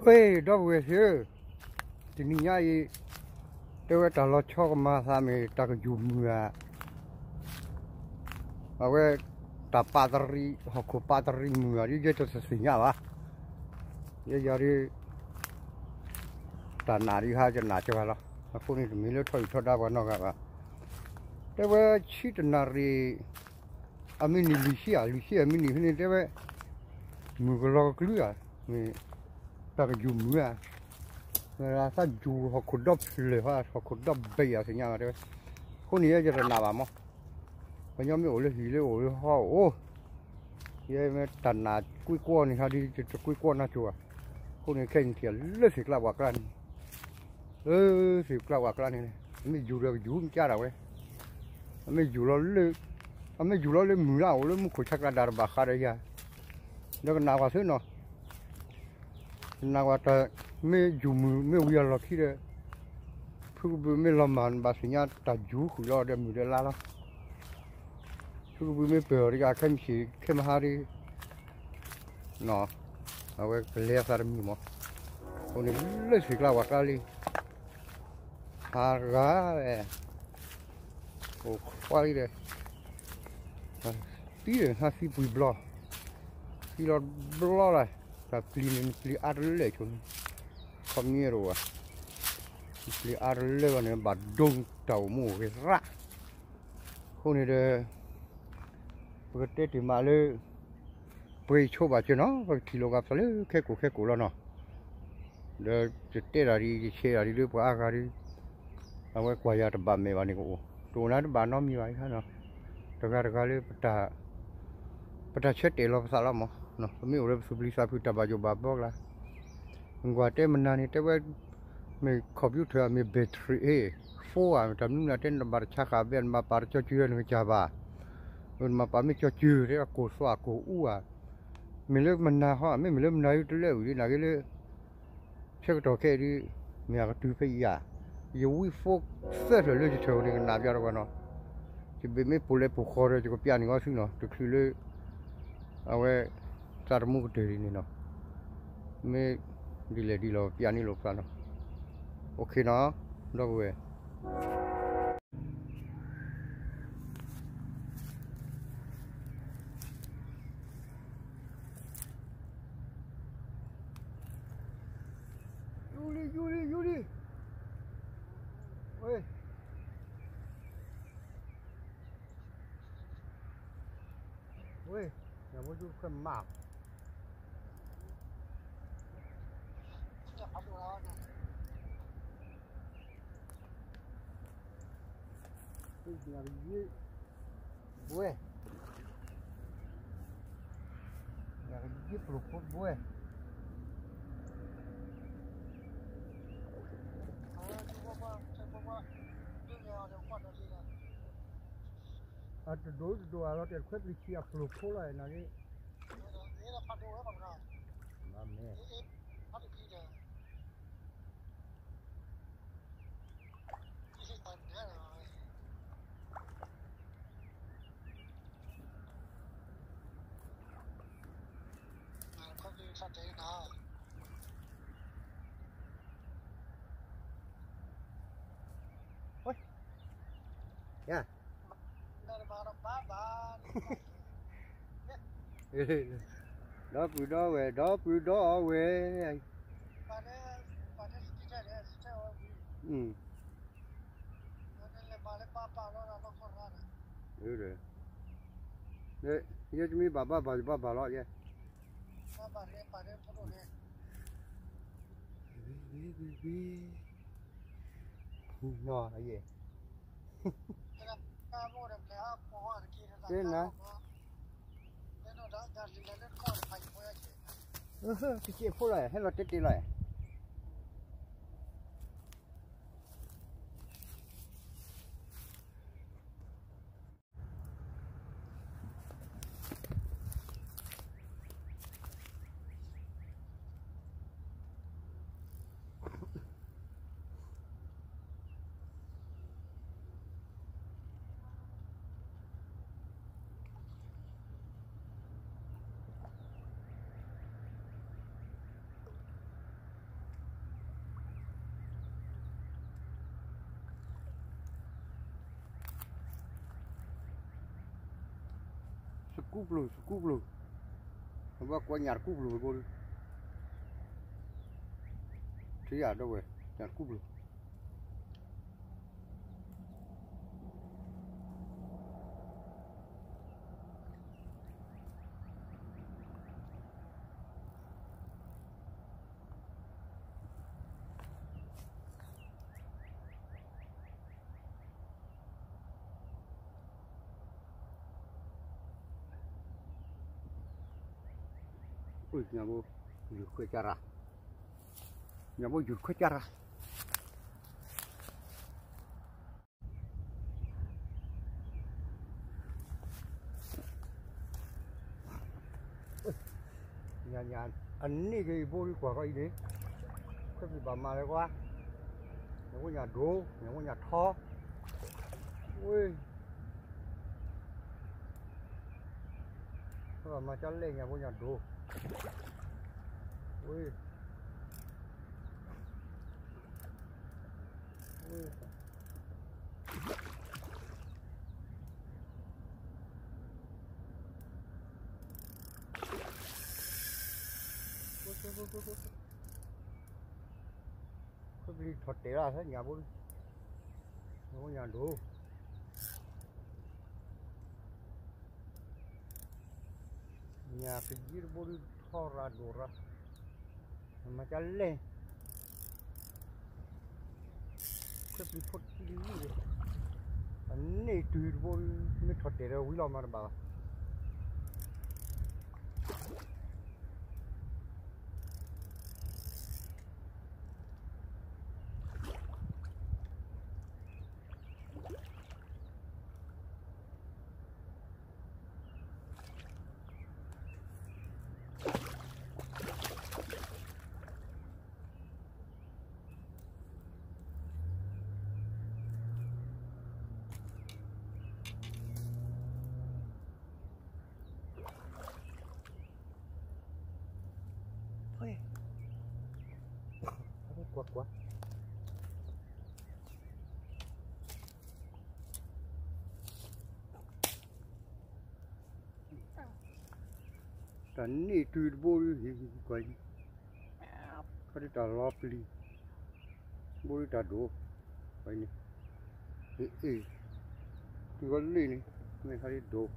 왜, 너 왜, 드니냐, 이, 왜 달러 초가마 사미, 딱 유무야. 아, 왜, 다 빠다리, 하고 빠다리 무야, 이게 또 쓰냐, 와. 이 자리, 다 나리 하자, 나죠, 가라. 아, 손이 좀 밀려 터이 터다가 나가봐. 왜, 치드 나리, 아미니 루시아, 미니, 근데 왜, 무글로 그루야. 딱 유무야. là sao dù họ cột đập lửa hoa họ cột đập bầy ở nhà mà đấy con này giờ là nào mà bây giờ mới ổn là họ ô vậy mà tận là cuối con này ha đi cuối con na chùa con này khen thiệt rất thiệt là quạt lan thiệt là quạt lan này mới dù được dù không cha đâu ấy mới dù nó lên mưa nào lên một chắc là đào bạc khá đấy ya nó còn nào qua thứ nó nào qua ta mới dù mới uya là khi đấy phụ bự mới làm màn bà sinh nhật ta dù khử lo đem mưa lá lắm phụ bự mới bừa đi cả kem hà đi nó à vậy cái lẽ sao mình mà con này lấy xịt la quạt đi hà gà này ô khoai đấy tí này ha xí bụi blo xí lo blo này ta pli ăn lấy chun không nhiều rồi pli ăn lấy này bà đông tàu mù cái rạ con này đây cái tết thì mà lấy bây cho bà chứ nó thì lo gặp sao lấy cái cổ lo nó để tết là đi chơi là đi đưa qua cái đi à vậy quay ra bà mẹ bà này cũng tụi nó bà nó như vậy hết nó cái lấy bata chết để lo sao lắm mà nó mới ở đây sụp lì sa phi ta bà cho bà bóc là qua tết mình này tết vậy mình computer mình battery phô à mình tầm là trên bà chắc cả bên mà bà cho chưa người cha bà rồi mà bà mới cho chưa đấy là cổ xoa cổ u à mình lấy mình nào họ mình lấy này tới lấy đi là cái lấy chắc đồ kia đi mình cái túi phải à yêu phô sẽ rồi lấy cho này nạp ra rồi nó chỉ bị mấy phụ lấy phụ kho rồi chỉ có piano ngó xíu nó được xíu lấy à vậy sao mua cái gì này nó mấy đi lo piano lo sao nó ok nó đâu về Yuli ôi ôi nhà bố chú cần mạc nhà gì bố nhà gì bố bố à đối à nó tiền khuyết đi chia lục phố này là cái làm nè ôi nha đó bữa đó về ừ rồi đấy giờ chúng mình bà lo vậy nhỏ là gì thế nào cái chuyện phô lại hay là tết đi lại Scoop. Apa kau nyar kublu bol. Dia ada weh, nyar kublu. Ui, nyabo jut kue cara. Nyabo jut kue cara. Nhà anh này cái bố đi qua cái đấy, cái gì bà mà lại qua, nhà có nhà đố, nhà có nhà tho, ui, cái bà mà chán lên nhà có nhà đố, ui, ui. Cái gì thoát té ra thế nhà bố, nhà có nhà đố. Nhà cái gì bố đi thò ra đổ ra, mà chán lên. Cái gì thoát cái gì vậy? Anh này tùy bố mới thoát té ra, uy lo mà bảo. Thôi, quá. Tani tuh bolu hidup kali dah lapli, bolu dah do, ini, tu kali ni, ni kali do,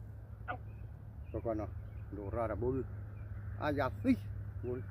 so kana do rara bolu, aja sih bolu.